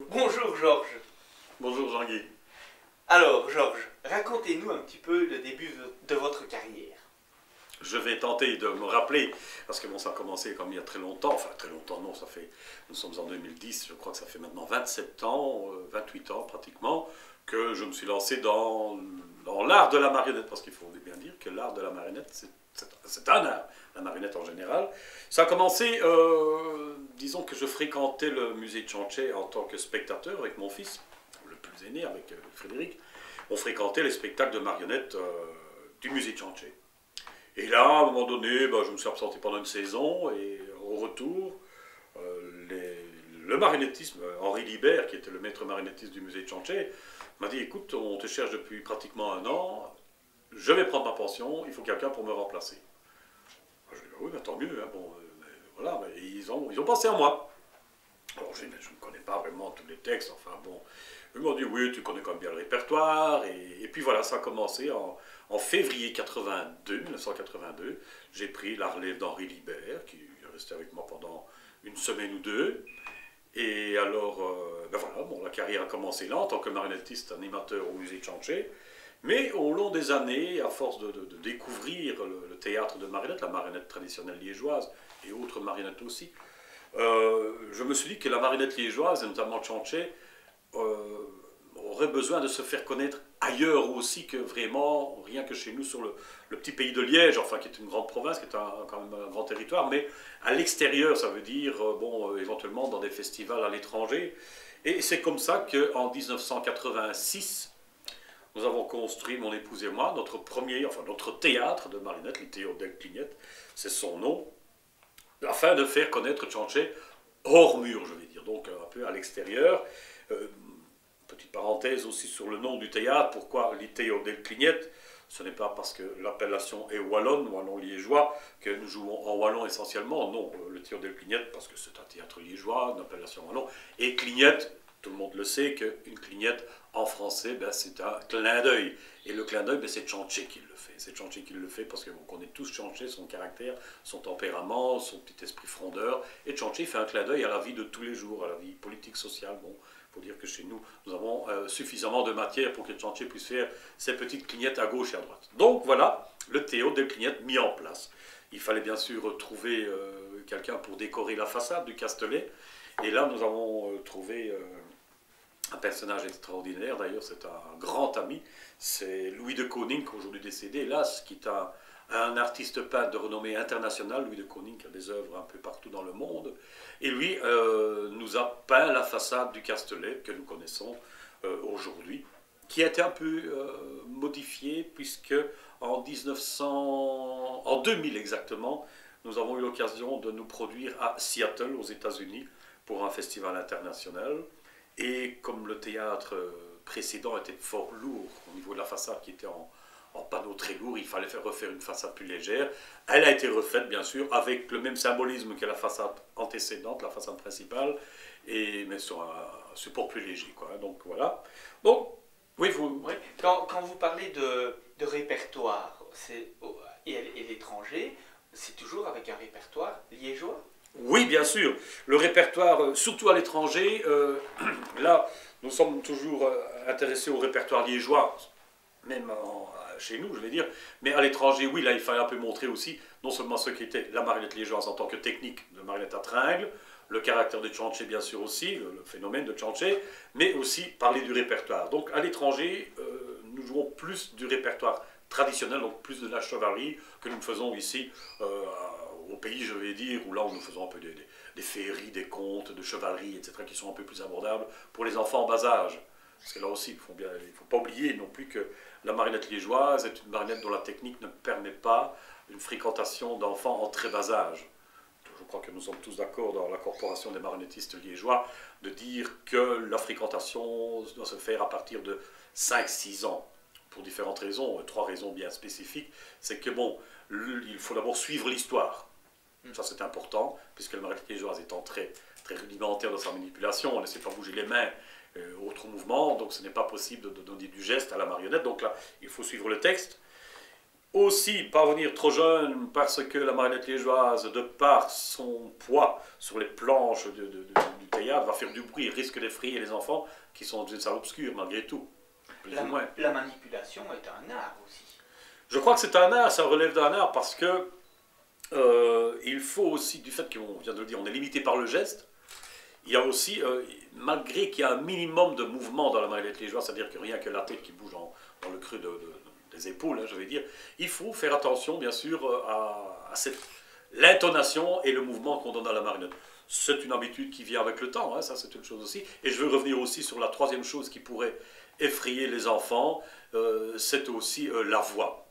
Bonjour Georges. Bonjour Jean-Guy. Alors Georges, racontez-nous un petit peu le début de votre carrière. Je vais tenter de me rappeler, parce que bon, ça a commencé comme il y a très longtemps, enfin très longtemps non, ça fait, nous sommes en 2010, je crois que ça fait maintenant 27 ans, 28 ans pratiquement, que je me suis lancé dans l'art de la marionnette, parce qu'il faut bien dire que l'art de la marionnette, c'est un art, la marionnette en général. Ça a commencé, disons que je fréquentais le musée de Chanché en tant que spectateur avec mon fils, le plus aîné, avec Frédéric. On fréquentait les spectacles de marionnettes du musée de Chanché. Et là, à un moment donné, je me suis absenté pendant une saison et au retour, le marionnettisme, Henri Libert, qui était le maître marionnettiste du musée de Chanché, m'a dit, écoute, on te cherche depuis pratiquement un an, je vais prendre ma pension, il faut quelqu'un pour me remplacer. Je lui ai dit, oui, tant mieux, hein, bon, voilà, mais ils ont pensé à moi. Alors je ne connais pas vraiment tous les textes, enfin bon, ils m'ont dit, oui, tu connais quand même bien le répertoire, et puis voilà, ça a commencé en février 1982, j'ai pris la relève d'Henri Libert, qui est resté avec moi pendant une semaine ou deux. Et alors, voilà, bon, la carrière a commencé là en tant que marionnettiste animateur au musée de Chanché. Mais au long des années, à force de découvrir le théâtre de marionnette, la marionnette traditionnelle liégeoise et autres marionnettes aussi, je me suis dit que la marionnette liégeoise, et notamment Chanché, aurait besoin de se faire connaître ailleurs aussi que vraiment, rien que chez nous sur le petit pays de Liège, enfin qui est une grande province, qui est quand même un grand territoire, mais à l'extérieur, ça veut dire, bon, éventuellement dans des festivals à l'étranger. Et c'est comme ça qu'en 1986, nous avons construit, mon épouse et moi, notre théâtre de marionnettes, le Théo del Clignette, c'est son nom, afin de faire connaître Chanché hors mur, je vais dire, donc un peu à l'extérieur. Petite parenthèse aussi sur le nom du théâtre, pourquoi l'Ithéo del Clignette? Ce n'est pas parce que l'appellation est wallonne, wallon-liégeois, que nous jouons en wallon essentiellement. Non, le Théo del Clignette, parce que c'est un théâtre liégeois, une appellation wallon. Et Clignette, tout le monde le sait, qu'une clignette en français, c'est un clin d'œil. Et le clin d'œil, c'est Chanché qui le fait. C'est Chanché qui le fait parce qu'on connaît tous Chanché, son caractère, son tempérament, son petit esprit frondeur. Et Chanché fait un clin d'œil à la vie de tous les jours, à la vie politique, sociale. Bon, il faut dire que chez nous, nous avons suffisamment de matière pour que Chanché puisse faire ses petites clignettes à gauche et à droite. Donc voilà, le Théo des clignettes mis en place. Il fallait bien sûr trouver quelqu'un pour décorer la façade du Castelet. Et là, nous avons trouvé un personnage extraordinaire. D'ailleurs, c'est un grand ami. C'est Louis de Koning, aujourd'hui décédé, hélas, qui est un artiste peintre de renommée internationale. Louis de Koning qui a des œuvres un peu partout dans le monde. Et lui nous a peint la façade du Castelet que nous connaissons aujourd'hui, qui a été un peu modifiée, puisque en 2000 exactement, nous avons eu l'occasion de nous produire à Seattle, aux États-Unis, pour un festival international. Et comme le théâtre précédent était fort lourd au niveau de la façade qui était en panneaux très lourds, il fallait refaire une façade plus légère. Elle a été refaite, bien sûr, avec le même symbolisme que la façade antécédente, la façade principale, mais sur un support plus léger, quoi. Donc voilà. Bon, oui, vous... Oui. Quand vous parlez de répertoire et l'étranger, c'est toujours avec un répertoire liégeois? Oui, bien sûr. Le répertoire, surtout à l'étranger, là, nous sommes toujours intéressés au répertoire liégeois, même chez nous, je vais dire. Mais à l'étranger, oui, là, il fallait un peu montrer aussi, non seulement ce qu'était la marionnette liégeoise en tant que technique de marionnette à tringle, le caractère de Chanché, bien sûr, aussi, le phénomène de Chanché, mais aussi parler du répertoire. Donc, à l'étranger, nous jouons plus du répertoire traditionnel, donc plus de la chevalerie, que nous faisons ici au pays, je vais dire, où là, nous faisons un peu des féeries, des contes, de chevalerie, etc., qui sont un peu plus abordables pour les enfants en bas âge. Parce que là aussi, il ne faut pas oublier non plus que la marionnette liégeoise est une marionnette dont la technique ne permet pas une fréquentation d'enfants en très bas âge. Je crois que nous sommes tous d'accord dans la corporation des marionnettistes liégeois de dire que la fréquentation doit se faire à partir de 5-6 ans. Pour différentes raisons, 3 raisons bien spécifiques. C'est que bon, il faut d'abord suivre l'histoire. Ça c'est important, puisque la marionnette liégeoise étant très, très rudimentaire dans sa manipulation, on ne sait pas bouger les mains, autres mouvements, donc ce n'est pas possible de donner du geste à la marionnette. Donc là, il faut suivre le texte. Aussi, pas venir trop jeune, parce que la marionnette liégeoise, de par son poids sur les planches du théâtre va faire du bruit et risque d'effrayer les enfants qui sont dans une salle obscure malgré tout. Plus ou moins. La manipulation est un art aussi. Je crois que c'est un art, ça relève d'un art parce que il faut aussi, du fait qu'on vient de le dire, on est limité par le geste, il y a aussi, malgré qu'il y a un minimum de mouvement dans la marionnette liégeoise, c'est-à-dire que rien que la tête qui bouge dans le creux des épaules, hein, je vais dire, il faut faire attention, bien sûr, à l'intonation et le mouvement qu'on donne à la marionnette. C'est une habitude qui vient avec le temps, hein, ça c'est une chose aussi. Et je veux revenir aussi sur la troisième chose qui pourrait effrayer les enfants, c'est aussi la voix.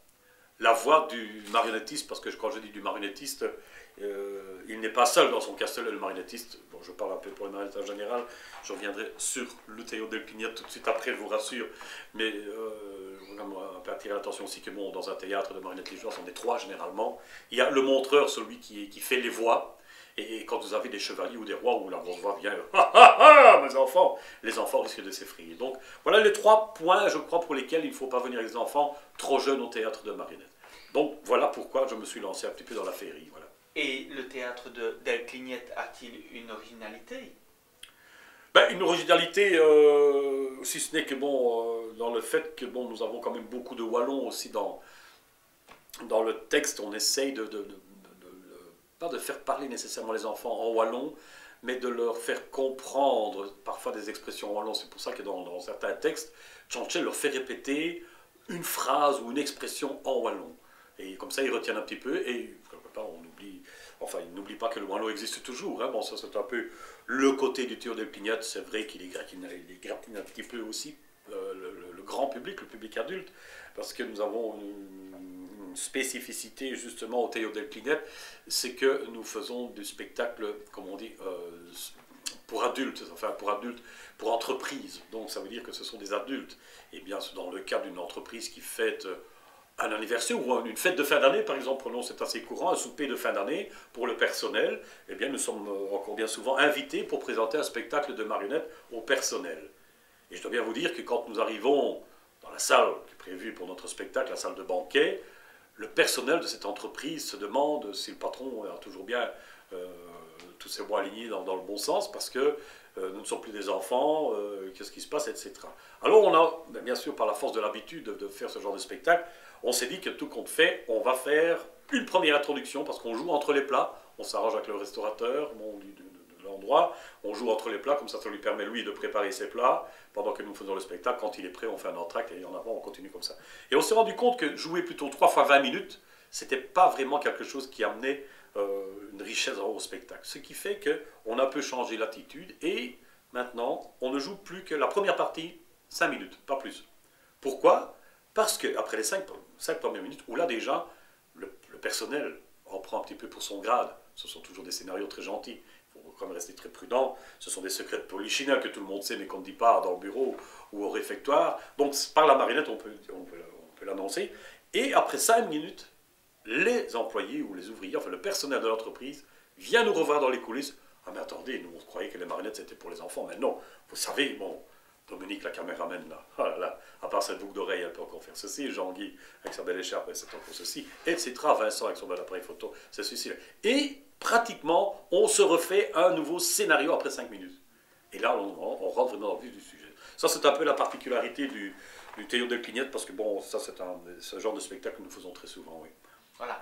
La voix du marionnettiste, parce que quand je dis du marionnettiste, il n'est pas seul dans son castellet, le marionnettiste. Bon, je parle un peu pour le marionnettiste en général, je reviendrai sur le Théo del Pignette tout de suite après, je vous rassure. Mais on peut attirer l'attention aussi que bon, dans un théâtre de marionnettes liégeoises, on est trois généralement. Il y a le montreur, celui qui fait les voix. Et quand vous avez des chevaliers ou des rois où la grosse voix vient, ah ah ah, mes enfants, les enfants risquent de s'effrayer. Donc voilà les 3 points, je crois, pour lesquels il ne faut pas venir avec les enfants trop jeunes au théâtre de marionnettes. Donc voilà pourquoi je me suis lancé un petit peu dans la féerie. Voilà. Et le théâtre d'El Clignette a-t-il une originalité? Ben, une originalité, si ce n'est que bon, dans le fait que bon, nous avons quand même beaucoup de wallons aussi dans le texte, on essaye pas de faire parler nécessairement les enfants en wallon, mais de leur faire comprendre parfois des expressions en wallon. C'est pour ça que dans certains textes, Tchanché leur fait répéter une phrase ou une expression en wallon. Et comme ça, ils retiennent un petit peu, et quelque part, on oublie, enfin, ils n'oublient pas que le wallon existe toujours. Hein. Bon, ça, c'est un peu le côté du Théo del Pignette. C'est vrai qu'il gratine un petit peu aussi le grand public, le public adulte, parce que nous avons une spécificité justement au Théo del Pignette, c'est que nous faisons du spectacle, comme on dit, pour adultes, enfin pour entreprises. Donc ça veut dire que ce sont des adultes. Et bien dans le cas d'une entreprise qui fête un anniversaire ou une fête de fin d'année, par exemple, prenons, c'est assez courant, un souper de fin d'année pour le personnel, eh bien nous sommes encore bien souvent invités pour présenter un spectacle de marionnettes au personnel. Et je dois bien vous dire que quand nous arrivons dans la salle qui est prévue pour notre spectacle, la salle de banquet, le personnel de cette entreprise se demande si le patron a toujours bien tous ses mots alignés dans le bon sens, parce que nous ne sommes plus des enfants, qu'est-ce qui se passe, etc. Alors on a, bien sûr, par la force de l'habitude de faire ce genre de spectacle, on s'est dit que tout compte fait, on va faire une première introduction, parce qu'on joue entre les plats, on s'arrange avec le restaurateur de l'endroit, on joue entre les plats, comme ça lui permet lui de préparer ses plats, pendant que nous faisons le spectacle, quand il est prêt, on fait un entracte, et en avant, on continue comme ça. Et on s'est rendu compte que jouer plutôt 3 fois 20 minutes, c'était pas vraiment quelque chose qui amenait une richesse au spectacle. Ce qui fait qu'on a un peu changé l'attitude, et maintenant, on ne joue plus que la première partie, 5 minutes, pas plus. Pourquoi? Parce qu'après les 5 premières minutes, où là déjà, le personnel en prend un petit peu pour son grade, ce sont toujours des scénarios très gentils, il faut quand même rester très prudent, ce sont des secrets de polichinelle que tout le monde sait mais qu'on ne dit pas dans le bureau ou au réfectoire, donc par la marionnette on peut l'annoncer, et après 5 minutes, les employés ou les ouvriers, enfin le personnel de l'entreprise, vient nous revoir dans les coulisses. Ah mais attendez, nous on croyait que les marionnettes c'était pour les enfants, mais non, vous savez, bon, Dominique la caméraman là, oh là là, à part cette boucle d'oreille, elle peut encore faire ceci, Jean-Guy avec sa belle écharpe, c'est encore ceci, etc. Vincent avec son bel appareil photo, c'est ceci. Et pratiquement, on se refait un nouveau scénario après 5 minutes. Et là, on rentre vraiment dans le vif du sujet. Ça, c'est un peu la particularité du Théo del Pignette, parce que bon, ça c'est ce genre de spectacle que nous faisons très souvent, oui. Voilà.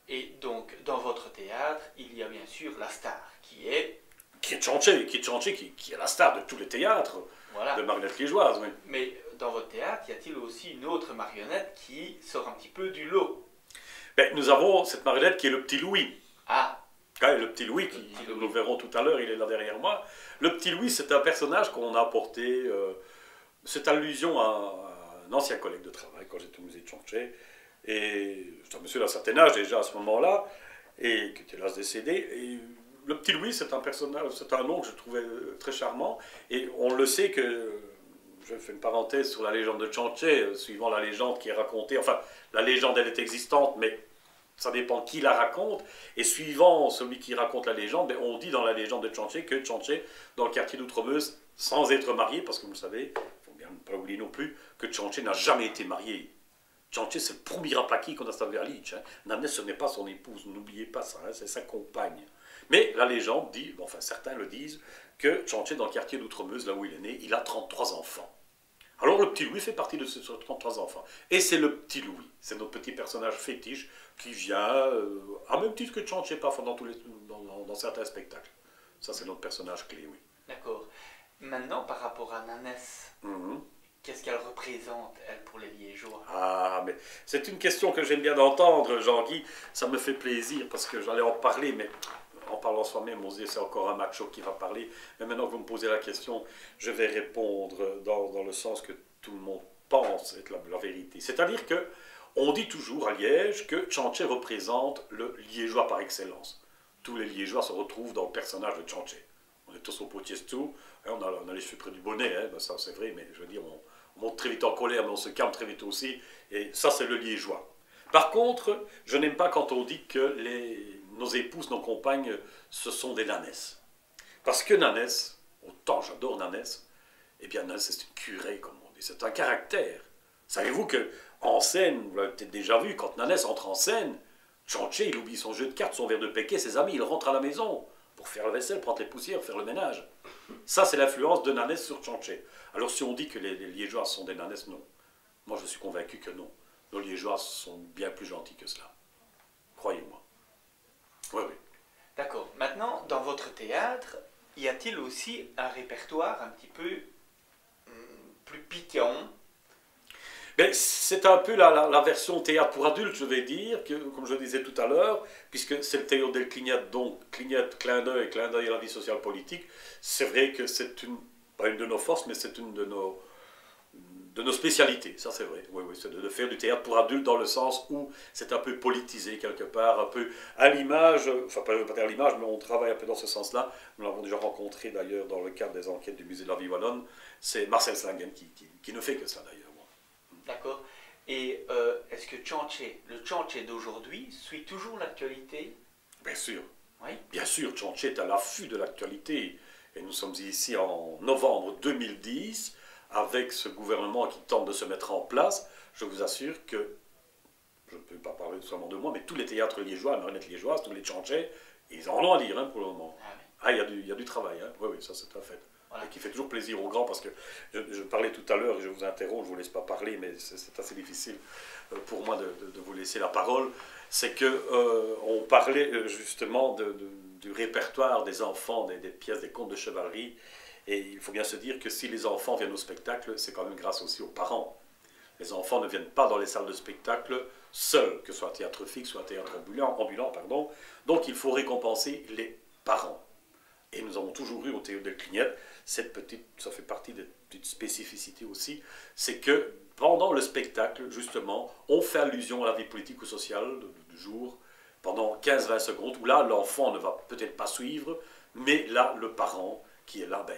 Et donc, dans votre théâtre, il y a bien sûr la star, qui est Tchanché, qui est la star de tous les théâtres, voilà, de marionnettes liégeoises. Oui. Mais dans votre théâtre, y a-t-il aussi une autre marionnette qui sort un petit peu du lot? Ben, nous avons cette marionnette qui est le petit Louis. Ah. Le petit Louis, nous verrons tout à l'heure, il est là derrière moi. Le petit Louis, c'est un personnage qu'on a apporté, c'est allusion à un ancien collègue de travail, quand j'étais au musée de Tchanché. Et c'est un monsieur d'un certain âge déjà à ce moment-là, et qui était là décédé. Et le petit Louis, c'est un personnage, c'est un nom que je trouvais très charmant. Et on le sait que, je fais une parenthèse sur la légende de Tchanché, suivant la légende qui est racontée. Enfin, la légende, elle est existante, mais ça dépend qui la raconte. Et suivant celui qui raconte la légende, ben, on dit dans la légende de Tchanché que Tchanché, dans le quartier d'Outremeuse, sans être marié, parce que vous le savez, il ne faut bien ne pas oublier non plus, que Tchanché n'a jamais été marié. Tchanché, c'est le premier aplaki qu'on a stavé à Lich. Nanès, ce n'est pas son épouse, n'oubliez pas ça, hein, c'est sa compagne. Mais la légende dit, bon, enfin certains le disent, que Tchanché, dans le quartier d'Outremeuse, là où il est né, il a 33 enfants. Alors le petit Louis fait partie de ces 33 enfants. Et c'est le petit Louis, c'est notre petit personnage fétiche qui vient, à même titre que Tchanché, parfois dans certains spectacles. Ça c'est notre personnage clé, oui. D'accord. Maintenant, par rapport à Nanès, qu'est-ce qu'elle représente, elle, pour les Liégeois? Ah, mais c'est une question que j'aime bien d'entendre, Jean-Guy. Ça me fait plaisir parce que j'allais en parler, mais en parlant soi-même, on se dit c'est encore un macho qui va parler. Mais maintenant que vous me posez la question, je vais répondre dans le sens que tout le monde pense être la vérité. C'est-à-dire que on dit toujours à Liège que Tchanché représente le Liégeois par excellence. Tous les Liégeois se retrouvent dans le personnage de Tchanché. On est tous au Potiestou, on a les cheveux près du bonnet, hein, ben ça c'est vrai, mais je veux dire, on monte très vite en colère, mais on se calme très vite aussi, et ça c'est le Liégeois. Par contre, je n'aime pas quand on dit que nos épouses, nos compagnes, ce sont des Nanès. Parce que Nanès, autant j'adore Nanès, eh bien Nanès c'est une curée, comme on dit, c'est un caractère. Savez-vous que en scène, vous l'avez peut-être déjà vu, quand Nanès entre en scène, Tchanché, il oublie son jeu de cartes, son verre de péquet, ses amis, il rentre à la maison pour faire la vaisselle, prendre les poussières, faire le ménage. Ça, c'est l'influence de Nanès sur Tchanché. Alors si on dit que les Liégeois sont des Nanès, non. Moi, je suis convaincu que non. Nos Liégeois sont bien plus gentils que cela. Croyez-moi. Oui, oui. D'accord. Maintenant, dans votre théâtre, y a-t-il aussi un répertoire un petit peu plus piquant? Mais c'est un peu la version théâtre pour adultes, je vais dire, que, comme je disais tout à l'heure, puisque c'est le Théodule Clignette, donc Clignette, clin d'œil à la vie sociale politique. C'est vrai que c'est pas une de nos forces, mais c'est une de nos spécialités, ça c'est vrai. Oui, oui, c'est de faire du théâtre pour adultes dans le sens où c'est un peu politisé quelque part, un peu à l'image, enfin pas à l'image, mais on travaille un peu dans ce sens-là. Nous l'avons déjà rencontré d'ailleurs dans le cadre des enquêtes du musée de la vie wallonne. C'est Marcel Slingen qui ne fait que ça d'ailleurs. D'accord. Et est-ce que le Tchanché d'aujourd'hui suit toujours l'actualité? Bien sûr. Oui. Bien sûr, Tchanché est à l'affût de l'actualité. Et nous sommes ici en novembre 2010, avec ce gouvernement qui tente de se mettre en place. Je vous assure que, je ne peux pas parler seulement de moi, mais tous les théâtres liégeois, marionnettes liégeoises, tous les Tchanché, ils en ont à dire pour le moment. Ah, oui. Ah, il y a du travail, hein. Oui, oui, ça c'est un fait. Voilà. Et qui fait toujours plaisir aux grands, parce que je parlais tout à l'heure, et je vous interromps, je ne vous laisse pas parler, mais c'est assez difficile pour moi de vous laisser la parole. C'est qu'on parlait justement du répertoire des enfants, des pièces, des contes de chevalerie, et il faut bien se dire que si les enfants viennent au spectacle, c'est quand même grâce aussi aux parents. Les enfants ne viennent pas dans les salles de spectacle seuls, que ce soit un théâtre fixe ou un théâtre ambulant, pardon. Donc il faut récompenser les parents. Et nous avons toujours eu au Théodule Clignette cette petite, ça fait partie des petites spécificités aussi, c'est que pendant le spectacle, justement, on fait allusion à la vie politique ou sociale du jour pendant 15-20 secondes, où là, l'enfant ne va peut-être pas suivre, mais là, le parent qui est là, ben,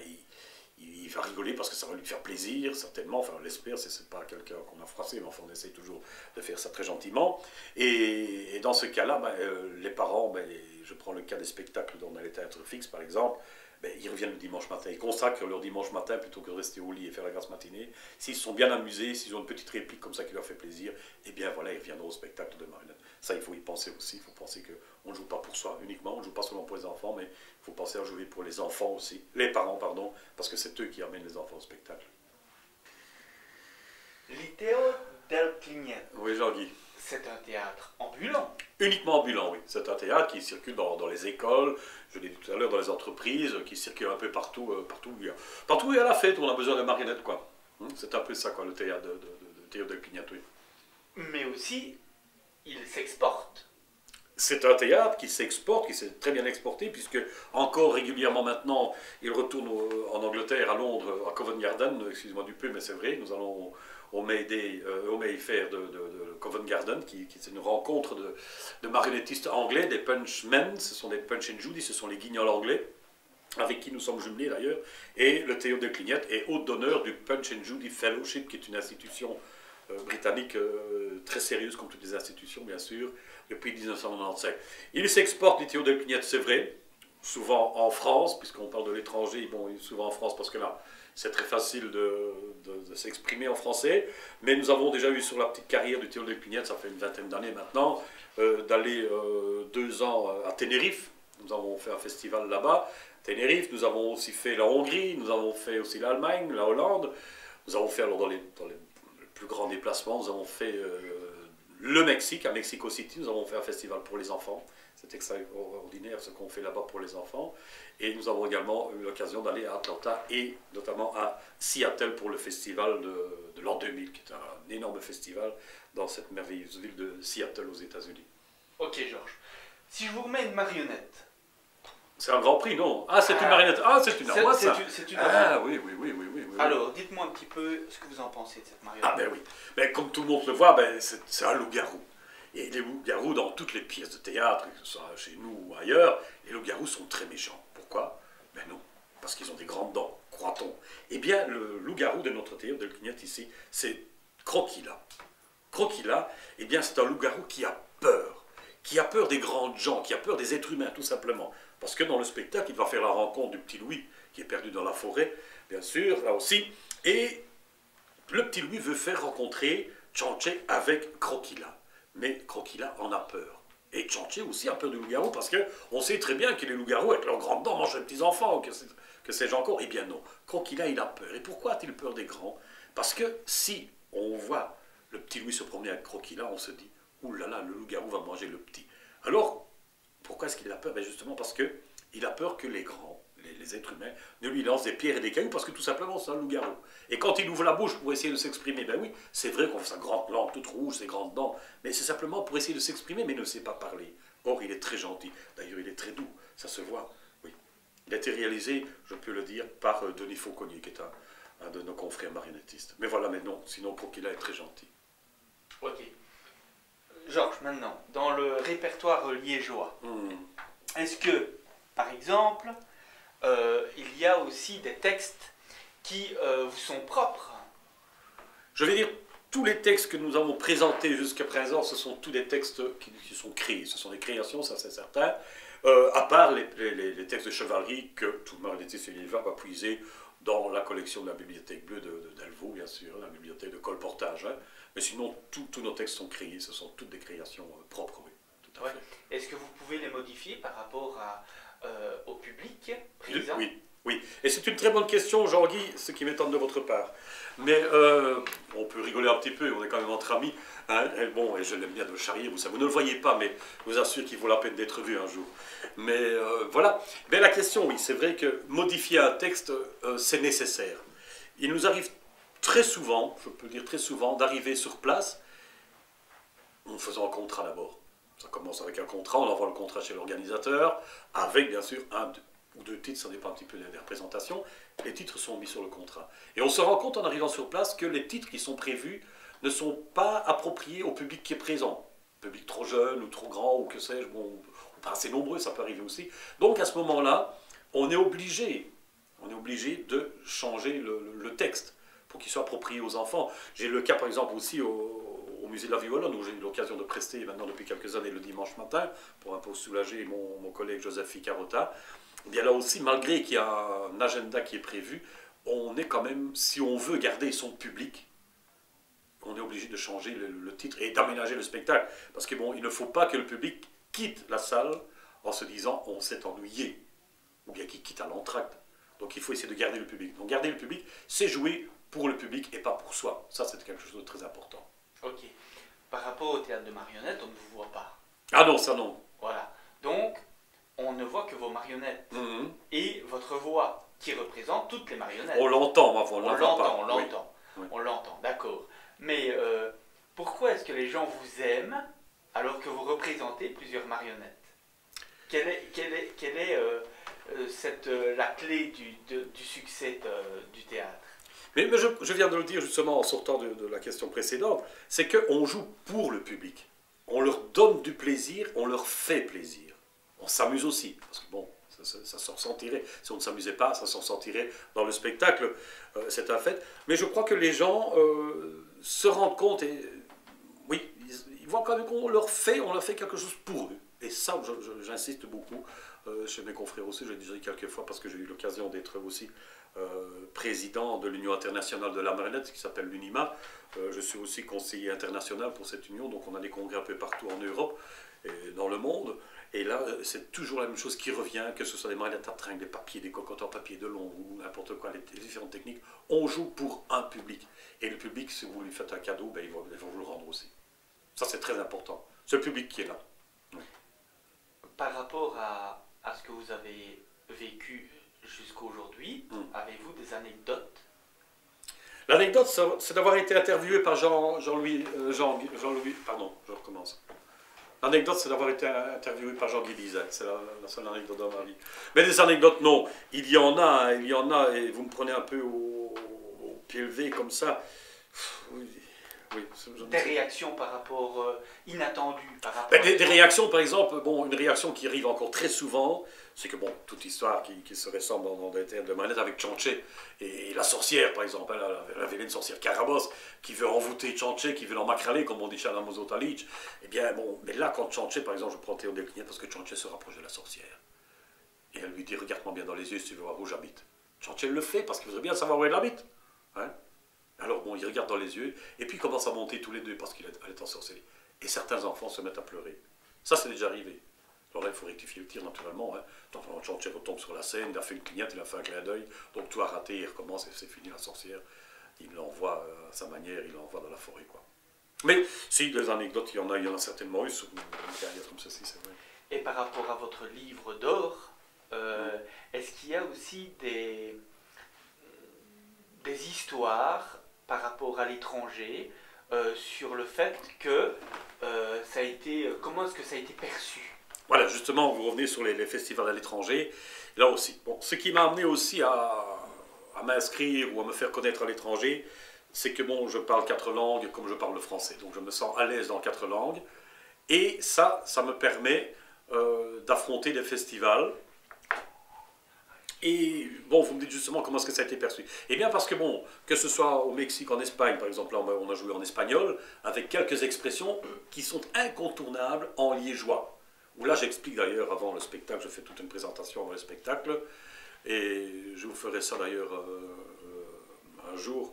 il va rigoler parce que ça va lui faire plaisir, certainement, enfin on l'espère, c'est pas quelqu'un qu'on a froissé, mais enfin on essaie toujours de faire ça très gentiment. Et dans ce cas-là, ben, les parents, ben, je prends le cas des spectacles dans les théâtres fixes par exemple, ben, ils reviennent le dimanche matin, ils consacrent leur dimanche matin plutôt que de rester au lit et faire la grasse matinée. S'ils se sont bien amusés, s'ils ont une petite réplique comme ça qui leur fait plaisir, eh bien voilà, ils reviendront au spectacle de marionnette. Ça, il faut y penser aussi, il faut penser qu'on ne joue pas pour soi uniquement, on ne joue pas seulement pour les enfants, mais il faut penser à jouer pour les enfants aussi, les parents, pardon, parce que c'est eux qui amènent les enfants au spectacle. L'Ithéo del Clignette. Oui, Jean-Guy. C'est un théâtre ambulant. Uniquement ambulant, oui. C'est un théâtre qui circule dans les écoles, je l'ai dit tout à l'heure, dans les entreprises, qui circule un peu partout, partout où il y a la fête, où on a besoin de marionnettes, quoi. C'est un peu ça, quoi, le théâtre de Théodule Clignette, oui. Mais aussi, il s'exporte. C'est un théâtre qui s'exporte, qui s'est très bien exporté, puisque encore régulièrement maintenant, il retourne en Angleterre, à Londres, à Covent Garden, excusez-moi du peu, mais c'est vrai, nous allons au Mayfair de Covent Garden, qui est une rencontre de marionnettistes anglais, des punchmen, ce sont des Punch and Judy, ce sont les guignols anglais, avec qui nous sommes jumelés d'ailleurs, et le Théodule Clignette est hôte d'honneur du Punch and Judy Fellowship, qui est une institution britannique très sérieuse, comme toutes les institutions, bien sûr, depuis 1995. Il s'exporte, les Théodule Clignette, c'est vrai, souvent en France, puisqu'on parle de l'étranger, bon, souvent en France, parce que là, c'est très facile de s'exprimer en français, mais nous avons déjà eu sur la petite carrière du Théodule Clignette, ça fait une vingtaine d'années maintenant, d'aller 2 ans à Tenerife, Nous avons fait un festival là-bas, Tenerife, nous avons aussi fait la Hongrie, nous avons fait aussi l'Allemagne, la Hollande. Nous avons fait, alors dans les plus grands déplacements, nous avons fait le Mexique, à Mexico City, nous avons fait un festival pour les enfants. C'est extraordinaire ce qu'on fait là-bas pour les enfants. Et nous avons également eu l'occasion d'aller à Atlanta et notamment à Seattle pour le festival de l'an 2000, qui est un énorme festival dans cette merveilleuse ville de Seattle aux États-Unis. Ok, Georges. Si je vous remets une marionnette. C'est un grand prix, non? Ah, c'est une marionnette. Ah, c'est une armoire, ça. C'est une Ah, oui. Alors, dites-moi un petit peu ce que vous en pensez de cette marionnette. Ah, ben oui. Ben, comme tout le monde le voit, ben, c'est un loup-garou. Et les loups-garous, dans toutes les pièces de théâtre, que ce soit chez nous ou ailleurs, les loups-garous sont très méchants. Pourquoi? Ben non, parce qu'ils ont des grandes dents, croit-on. Eh bien, le loup-garou de notre théâtre, de Clignette ici, c'est Croquilla. Croquilla, eh bien, c'est un loup-garou qui a peur des grandes gens, qui a peur des êtres humains, tout simplement. Parce que dans le spectacle, il va faire la rencontre du petit Louis, qui est perdu dans la forêt, bien sûr, là aussi. Et le petit Louis veut faire rencontrer Tchanché avec Croquilla. Mais Croquilla en a peur. Et Tchanché aussi a peur du loup-garou, parce qu'on sait très bien que les loups-garous, avec leurs grandes dents, mangent les petits-enfants, que sais-je encore. Eh bien non, Croquilla, il a peur. Et pourquoi a-t-il peur des grands? Parce que si on voit le petit Louis se promener avec Croquilla, on se dit, ouh là là, le loup-garou va manger le petit. Alors, pourquoi est-ce qu'il a peur? Ben justement parce qu'il a peur que les grands, les êtres humains, ne lui lancent des pierres et des cailloux, parce que tout simplement, c'est un loup-garou. Et quand il ouvre la bouche pour essayer de s'exprimer, ben oui, c'est vrai qu'on fait sa grande langue toute rouge, ses grandes dents, mais c'est simplement pour essayer de s'exprimer, mais il ne sait pas parler. Or, il est très gentil. D'ailleurs, il est très doux, ça se voit, oui. Il a été réalisé, je peux le dire, par Denis Fauconnier, qui est un de nos confrères marionnettistes. Mais voilà, mais non, sinon Croquilla est très gentil. Ok. Georges, maintenant, dans le répertoire liégeois, est-ce que, par exemple, il y a aussi des textes qui vous sont propres? Je vais dire, tous les textes que nous avons présentés jusqu'à présent, ce sont tous des textes qui sont créés. Ce sont des créations, ça c'est certain, à part les textes de chevalerie que tout le marionnettiste liégeois va puiser dans la collection de la bibliothèque bleue d'Elvaux, bien sûr, la bibliothèque de Colportage. Hein. Mais sinon, tous nos textes sont créés, ce sont toutes des créations propres, oui, tout à fait. Est-ce que vous pouvez les modifier par rapport au public présent? Oui. Et c'est une très bonne question, Jean-Guy, ce qui m'étonne de votre part. Mais on peut rigoler un petit peu, on est quand même entre amis. Hein, et bon, et je l'aime bien de le charrier, vous ne le voyez pas, mais je vous assure qu'il vaut la peine d'être vu un jour. Mais voilà. Mais la question, oui, c'est vrai que modifier un texte, c'est nécessaire. Il nous arrive très souvent, je peux dire très souvent, d'arriver sur place en faisant un contrat d'abord. Ça commence avec un contrat, on envoie le contrat chez l'organisateur, avec bien sûr un ou deux titres, ça dépend un petit peu des représentations. Les titres sont mis sur le contrat. Et on se rend compte en arrivant sur place que les titres qui sont prévus ne sont pas appropriés au public qui est présent. Public trop jeune ou trop grand ou que sais-je, bon, ou pas assez nombreux, ça peut arriver aussi. Donc à ce moment-là, on est obligé de changer le texte pour qu'il soit approprié aux enfants. J'ai le cas par exemple aussi au musée de la Violonne, où j'ai eu l'occasion de prester maintenant depuis quelques années le dimanche matin, pour un peu soulager mon collègue Joseph Ficarota. Et bien là aussi, malgré qu'il y a un agenda qui est prévu, on est quand même, si on veut garder son public, on est obligé de changer le titre et d'aménager le spectacle. Parce que bon, il ne faut pas que le public quitte la salle en se disant on s'est ennuyé, ou bien qu'il quitte à l'entracte. Donc il faut essayer de garder le public. Donc garder le public, c'est jouer pour le public et pas pour soi. Ça, c'est quelque chose de très important. Ok. Par rapport au théâtre de marionnettes, on ne vous voit pas. Ah non, ça non. Voilà. Donc, on ne voit que vos marionnettes et votre voix qui représente toutes les marionnettes. On l'entend, moi, on l'entend. Oui. On l'entend, d'accord. Mais pourquoi est-ce que les gens vous aiment alors que vous représentez plusieurs marionnettes? Quelle est la clé du succès du théâtre? Mais je viens de le dire justement en sortant de la question précédente, c'est qu'on joue pour le public. On leur donne du plaisir, on leur fait plaisir. On s'amuse aussi, parce que bon, ça se ressentirait. Si on ne s'amusait pas, ça se ressentirait dans le spectacle, c'est un fait. Mais je crois que les gens se rendent compte, et oui, ils voient quand même qu'on leur fait quelque chose pour eux. Et ça, j'insiste beaucoup chez mes confrères aussi, je l'ai déjà dit quelques fois, parce que j'ai eu l'occasion d'être aussi président de l'Union internationale de la marionnette, qui s'appelle l'UNIMA. Je suis aussi conseiller international pour cette union, donc on a des congrès un peu partout en Europe et dans le monde. Et là, c'est toujours la même chose qui revient, que ce soit des marionnettes à tringle, des papiers, des cocottes en papier de long, ou n'importe quoi, les différentes techniques. On joue pour un public. Et le public, si vous lui faites un cadeau, ben, ils vont vous le rendre aussi. Ça, c'est très important. C'est le public qui est là. Oui. Par rapport à ce que vous avez vécu jusqu'à aujourd'hui, avez-vous des anecdotes? L'anecdote, c'est d'avoir été interviewé par Jean-Louis... pardon, je recommence. L'anecdote, c'est d'avoir été interviewé par Jean-Guy Bizet. C'est la seule anecdote dans ma vie. Mais des anecdotes, non. Il y en a, et vous me prenez un peu au pied levé comme ça. Oui, des réactions par rapport inattendues par rapport des réactions, par exemple, bon, une réaction qui arrive encore très souvent, c'est que, bon, toute histoire qui se ressemble dans des termes de manette avec Tchanché et la sorcière, par exemple, la vilaine sorcière Carabosse, qui veut envoûter Tchanché, qui veut l'emmacraler, comme on dit chez Alamozo Talic. Eh bien, bon, mais là, quand Tchanché, par exemple, je prends Théo Delclignette parce que Tchanché se rapproche de la sorcière. Et elle lui dit, regarde-moi bien dans les yeux si tu veux voir où j'habite. Tchanché le fait parce qu'il voudrait bien savoir où elle habite. Hein? Alors bon, ils regardent dans les yeux, et puis ils commencent à monter tous les deux parce qu'elle est ensorcelée. Et certains enfants se mettent à pleurer. Ça, c'est déjà arrivé. Alors là, il faut rectifier le tir, naturellement. Hein. Donc, Tchanché retombe sur la scène, il a fait une clignette, il a fait un clin d'œil, donc tout a raté, il recommence, et c'est fini, la sorcière. Il l'envoie à sa manière, il l'envoie dans la forêt, quoi. Mais si, des anecdotes, il y en a certainement eu sur une carrière comme ceci, c'est vrai. Et par rapport à votre livre d'or, est-ce qu'il y a aussi des histoires par rapport à l'étranger sur le fait que ça a été... comment est-ce que ça a été perçu? Voilà, justement, vous revenez sur les festivals à l'étranger. Là aussi, bon, ce qui m'a amené aussi à m'inscrire ou à me faire connaître à l'étranger, c'est que bon, je parle 4 langues comme je parle le français. Donc je me sens à l'aise dans 4 langues. Et ça me permet d'affronter des festivals. Et bon, vous me dites justement comment est-ce que ça a été perçu. Eh bien parce que bon, que ce soit au Mexique, en Espagne, par exemple, là on a joué en espagnol, avec quelques expressions qui sont incontournables en liégeois. Où là j'explique d'ailleurs avant le spectacle, je fais toute une présentation avant le spectacle, et je vous ferai ça d'ailleurs un jour.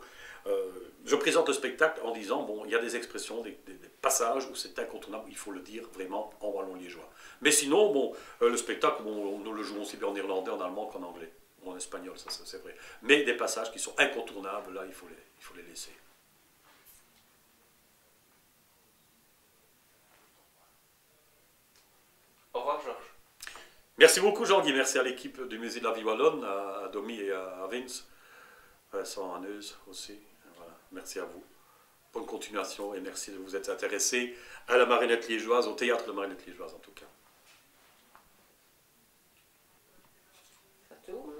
Je présente le spectacle en disant, bon, il y a des expressions, des passages où c'est incontournable, il faut le dire vraiment en wallon liégeois. Mais sinon, bon, le spectacle, bon, nous le jouons aussi bien en irlandais, en allemand qu'en anglais, ou en espagnol, ça c'est vrai. Mais des passages qui sont incontournables, là, il faut les laisser. Au revoir, Georges. Merci beaucoup, Jean-Guy. Merci à l'équipe du Musée de la Vie Wallonne, à Domi et à Vince, Vincent Haneuse aussi. Voilà. Merci à vous. Bonne continuation et merci de vous être intéressé à la marionnette liégeoise, au théâtre de marionnette liégeoise en tout cas. Ça tourne.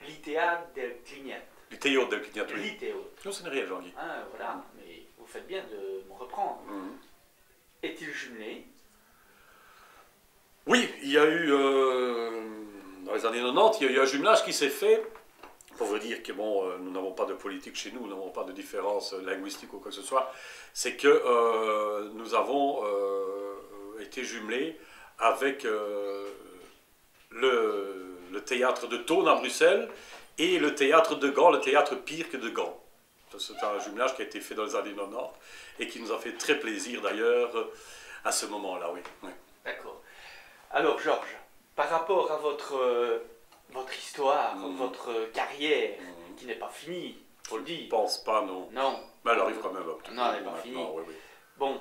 L'Itéade del Clignette. L'Itéode del Clignette, oui. L'Itéode. Non, ce n'est rien, Jean-Guy. Ah, voilà, mais vous faites bien de me reprendre. Est-il jumelé? Oui, il y a eu, dans les années 90, il y a eu un jumelage qui s'est fait. Pour vous dire que bon, nous n'avons pas de politique chez nous, nous n'avons pas de différence linguistique ou quoi que ce soit, c'est que nous avons été jumelés avec le théâtre de Thônes à Bruxelles et le théâtre de Gand, le théâtre Pirque de Gand. C'est un jumelage qui a été fait dans les années 90 et qui nous a fait très plaisir d'ailleurs à ce moment-là, oui. Oui. D'accord. Alors Georges, par rapport à votre histoire, votre carrière, qui n'est pas finie, faut le dire. Je pense pas, non. Non. Mais elle arrive quand même. Non, elle n'est pas finie. Oui, oui. Bon,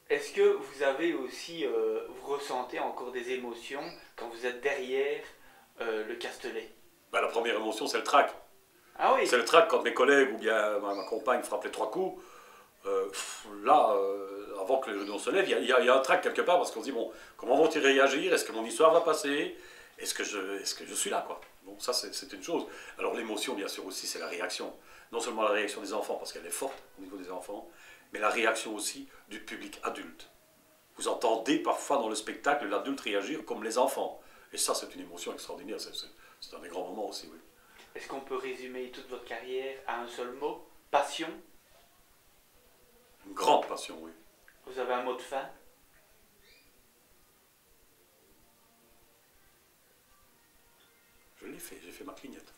est-ce que vous avez aussi, vous ressentez encore des émotions quand vous êtes derrière le Castelet? Ben, la première émotion, c'est le trac. Ah oui. C'est le trac quand mes collègues ou bien ma compagne frappent les 3 coups. Là, avant que le rideau se lève, il y a un trac quelque part parce qu'on se dit, bon, comment vont-ils réagir? Est-ce que mon histoire va passer? Est-ce que je suis là, quoi? Bon, ça, c'est une chose. Alors, l'émotion, bien sûr, aussi, c'est la réaction. Non seulement la réaction des enfants, parce qu'elle est forte au niveau des enfants, mais la réaction aussi du public adulte. Vous entendez parfois dans le spectacle l'adulte réagir comme les enfants. Et ça, c'est une émotion extraordinaire. C'est un des grands moments aussi, oui. Est-ce qu'on peut résumer toute votre carrière à un seul mot? Passion? Une grande passion, oui. Vous avez un mot de fin? Je l'ai fait, j'ai fait ma clignette.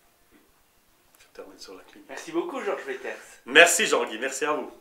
Je termine sur la clignette. Merci beaucoup, Georges Veters. Merci Jean-Guy, merci à vous.